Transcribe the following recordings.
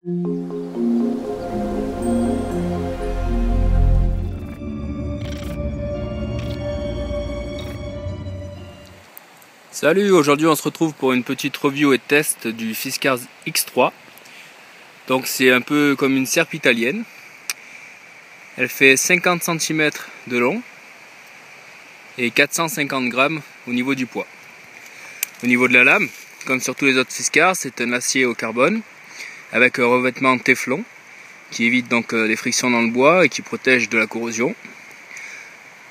Salut, aujourd'hui on se retrouve pour une petite review et test du Fiskars X3. Donc c'est un peu comme une serpe italienne. Elle fait 50 cm de long et 450 grammes au niveau du poids. Au niveau de la lame, comme sur tous les autres Fiskars, c'est un acier au carbone avec un revêtement Téflon qui évite donc les frictions dans le bois et qui protège de la corrosion.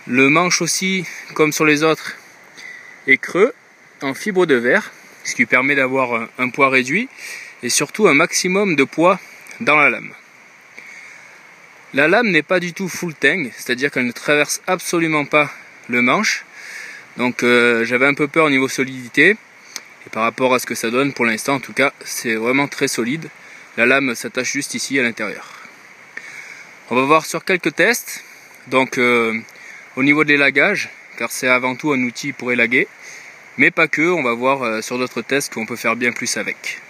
Le manche aussi, comme sur les autres, est creux en fibre de verre, ce qui permet d'avoir un poids réduit et surtout un maximum de poids dans la lame. La lame n'est pas du tout full tang, c'est-à-dire qu'elle ne traverse absolument pas le manche. Donc j'avais un peu peur au niveau solidité, et par rapport à ce que ça donne pour l'instant, en tout cas, c'est vraiment très solide. La lame s'attache juste ici à l'intérieur. On va voir sur quelques tests. Donc au niveau de l'élagage, car c'est avant tout un outil pour élaguer, mais pas que, on va voir sur d'autres tests qu'on peut faire bien plus avec.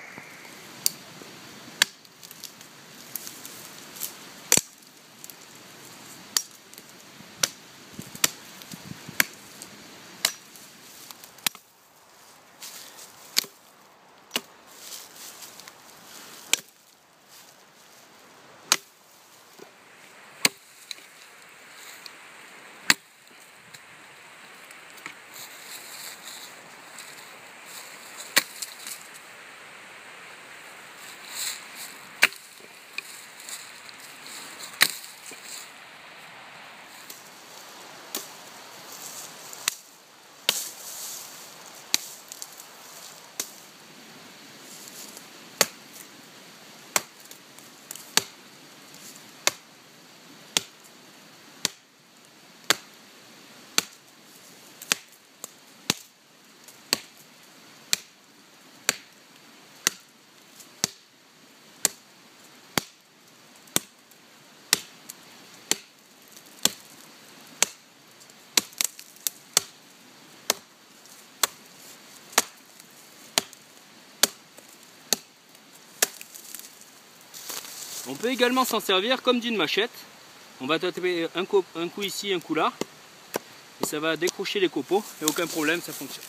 On peut également s'en servir comme d'une machette. On va taper un coup ici, un coup là. Et ça va décrocher les copeaux et aucun problème, ça fonctionne.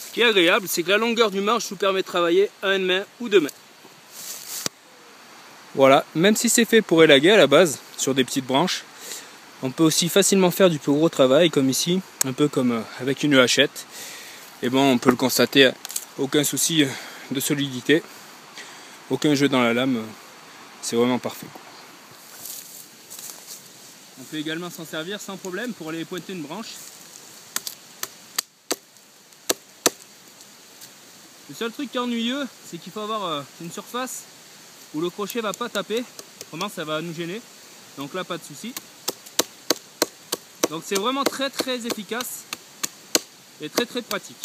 Ce qui est agréable, c'est que la longueur du manche nous permet de travailler à une main ou deux mains. Voilà, même si c'est fait pour élaguer à la base, sur des petites branches, on peut aussi facilement faire du plus gros travail, comme ici, un peu comme avec une hachette. Et bon, on peut le constater, aucun souci de solidité, aucun jeu dans la lame, c'est vraiment parfait. On peut également s'en servir sans problème pour aller pointer une branche. Le seul truc qui est ennuyeux, c'est qu'il faut avoir une surface où le crochet va pas taper, autrement ça va nous gêner. Donc là, pas de souci. Donc c'est vraiment très efficace et très pratique.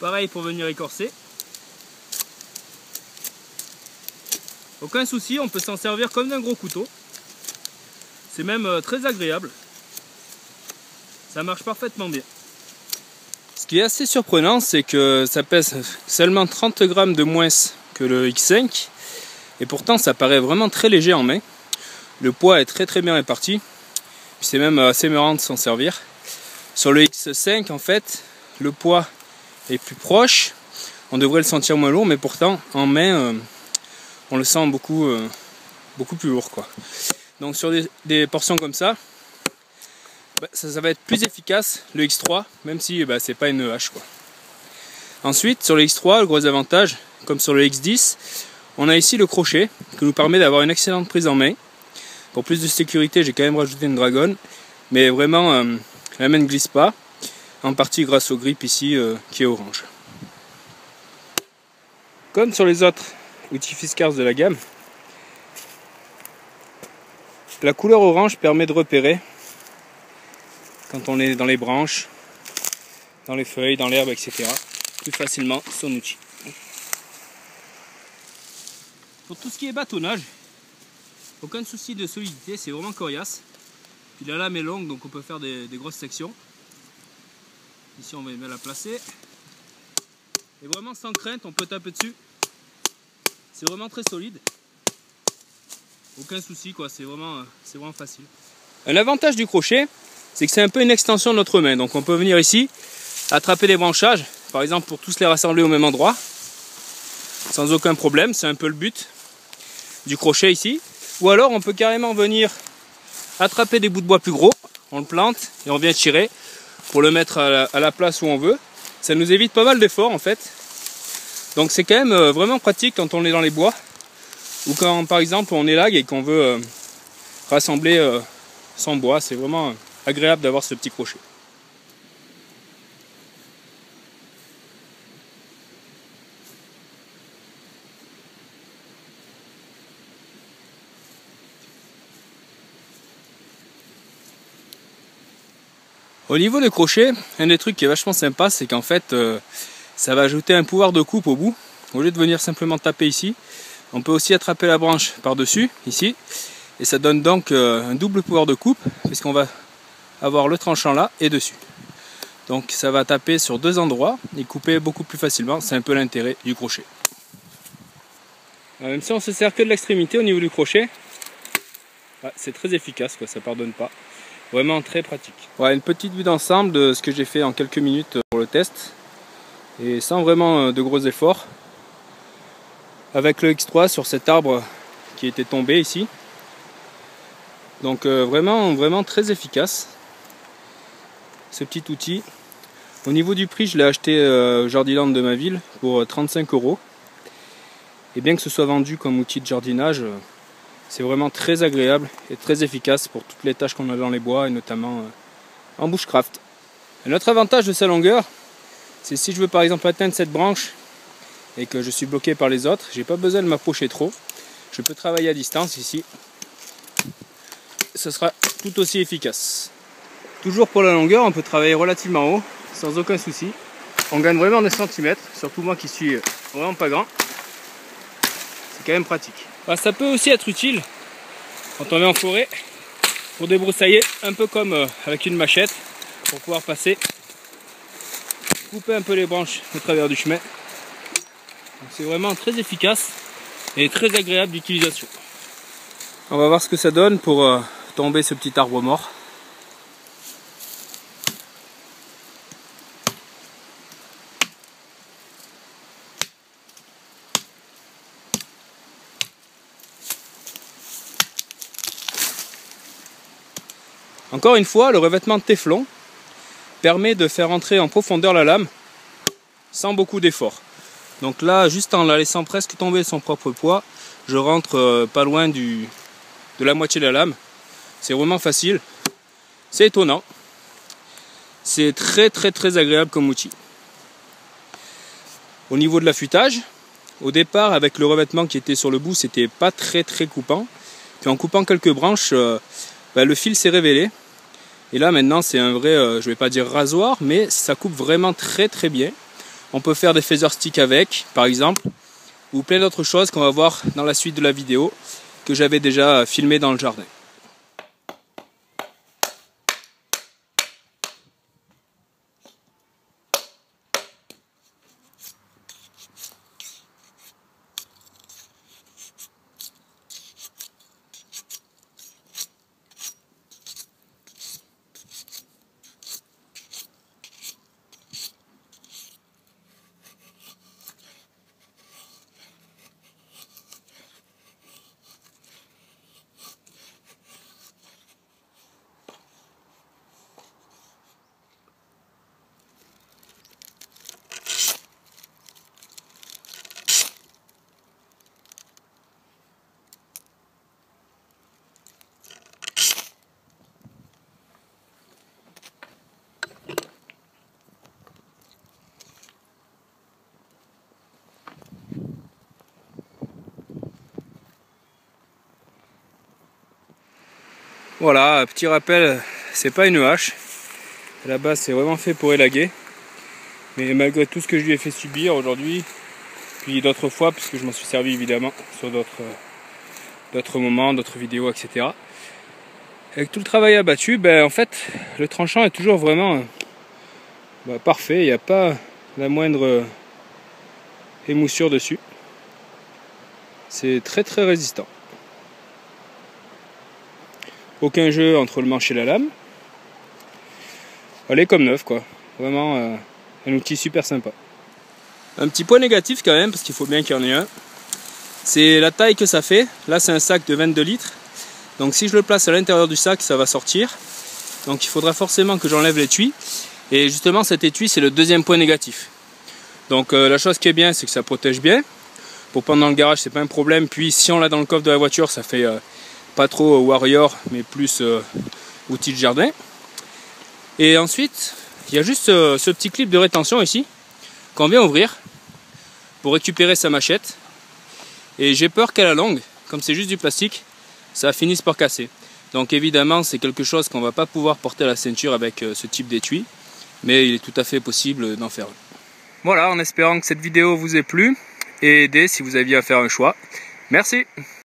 Pareil pour venir écorcer. Aucun souci, on peut s'en servir comme d'un gros couteau. C'est même très agréable. Ça marche parfaitement bien. Ce qui est assez surprenant, c'est que ça pèse seulement 30 grammes de moins que le X5. Et pourtant, ça paraît vraiment très léger en main. Le poids est très bien réparti. C'est même assez marrant de s'en servir. Sur le X5, en fait, le poids est plus proche. On devrait le sentir moins lourd, mais pourtant, en main, on le sent beaucoup plus lourd, quoi. Donc sur des portions comme ça, ça va être plus efficace le X3, même si c'est pas une hache, quoi. Ensuite, sur le X3, le gros avantage, comme sur le X10, on a ici le crochet qui nous permet d'avoir une excellente prise en main. Pour plus de sécurité, j'ai quand même rajouté une dragonne, mais vraiment la main ne glisse pas. en partie grâce au grip ici qui est orange. Comme sur les autres outils Fiskars de la gamme, la couleur orange permet de repérer quand on est dans les branches, dans les feuilles, dans l'herbe, etc. plus facilement son outil. Pour tout ce qui est bâtonnage, aucun souci de solidité, c'est vraiment coriace. Puis la lame est longue, donc on peut faire des grosses sections. Ici on va bien la placer. Et vraiment sans crainte, on peut taper dessus. C'est vraiment très solide. Aucun souci quoi, c'est vraiment facile. Un avantage du crochet, c'est que c'est un peu une extension de notre main. Donc on peut venir ici, attraper des branchages, par exemple pour tous les rassembler au même endroit, sans aucun problème, c'est un peu le but du crochet ici. Ou alors on peut carrément venir attraper des bouts de bois plus gros, on le plante et on vient tirer pour le mettre à la place où on veut. Ça nous évite pas mal d'efforts en fait. Donc c'est quand même vraiment pratique quand on est dans les bois ou quand par exemple on élague et qu'on veut rassembler son bois. C'est vraiment agréable d'avoir ce petit crochet. Au niveau des crochets, un des trucs qui est vachement sympa, c'est qu'en fait, ça va ajouter un pouvoir de coupe au bout. Au lieu de venir simplement taper ici, on peut aussi attraper la branche par-dessus, ici. Et ça donne donc un double pouvoir de coupe, puisqu'on va avoir le tranchant là et dessus. Donc ça va taper sur deux endroits et couper beaucoup plus facilement. C'est un peu l'intérêt du crochet. Alors, même si on se sert que de l'extrémité au niveau du crochet, c'est très efficace, quoi, ça pardonne pas. Vraiment très pratique. Voilà une petite vue d'ensemble de ce que j'ai fait en quelques minutes pour le test. Et sans vraiment de gros efforts. Avec le X3 sur cet arbre qui était tombé ici. Donc vraiment très efficace. Ce petit outil. Au niveau du prix, je l'ai acheté au Jardiland de ma ville pour 35 €. Et bien que ce soit vendu comme outil de jardinage, c'est vraiment très agréable et très efficace pour toutes les tâches qu'on a dans les bois et notamment en bushcraft. Un autre avantage de sa longueur, c'est si je veux par exemple atteindre cette branche et que je suis bloqué par les autres, j'ai pas besoin de m'approcher trop. Je peux travailler à distance ici. Ce sera tout aussi efficace. Toujours pour la longueur, on peut travailler relativement haut, sans aucun souci. On gagne vraiment des centimètres, surtout moi qui suis vraiment pas grand. C'est quand même pratique. Ça peut aussi être utile quand on est en forêt pour débroussailler, un peu comme avec une machette, pour pouvoir passer, couper un peu les branches au travers du chemin. C'est vraiment très efficace et très agréable d'utilisation. On va voir ce que ça donne pour tomber ce petit arbre mort. Encore une fois, le revêtement de téflon permet de faire entrer en profondeur la lame sans beaucoup d'effort. Donc là, juste en la laissant presque tomber son propre poids, je rentre pas loin de la moitié de la lame. C'est vraiment facile. C'est étonnant. C'est très agréable comme outil. Au niveau de l'affûtage, au départ avec le revêtement qui était sur le bout, c'était pas très coupant. Puis en coupant quelques branches, le fil s'est révélé. Et là maintenant c'est un vrai, je vais pas dire rasoir, mais ça coupe vraiment très bien. On peut faire des feather sticks avec, par exemple, ou plein d'autres choses qu'on va voir dans la suite de la vidéo que j'avais déjà filmé dans le jardin. Voilà, petit rappel, c'est pas une hache. À la base, c'est vraiment fait pour élaguer. Mais malgré tout ce que je lui ai fait subir aujourd'hui, puis d'autres fois, puisque je m'en suis servi évidemment sur d'autres moments, d'autres vidéos, etc. Avec tout le travail abattu, en fait, le tranchant est toujours vraiment parfait. Il n'y a pas la moindre émoussure dessus. C'est très très résistant. Aucun jeu entre le manche et la lame. Elle est comme neuf, quoi. Vraiment un outil super sympa. Un petit point négatif quand même, parce qu'il faut bien qu'il y en ait un. C'est la taille que ça fait. Là, c'est un sac de 22 litres. Donc si je le place à l'intérieur du sac, ça va sortir. Donc il faudra forcément que j'enlève l'étui. Et justement, cet étui, c'est le deuxième point négatif. Donc la chose qui est bien, c'est que ça protège bien. Pour prendre dans le garage, c'est pas un problème. Puis si on l'a dans le coffre de la voiture, ça fait pas trop warrior, mais plus outil de jardin. Et ensuite, il y a juste ce petit clip de rétention ici, qu'on vient ouvrir pour récupérer sa machette. Et j'ai peur qu'à la longue, comme c'est juste du plastique, ça finisse par casser. Donc évidemment, c'est quelque chose qu'on va pas pouvoir porter à la ceinture avec ce type d'étui, mais il est tout à fait possible d'en faire un. Voilà, en espérant que cette vidéo vous ait plu et aidé si vous aviez à faire un choix. Merci.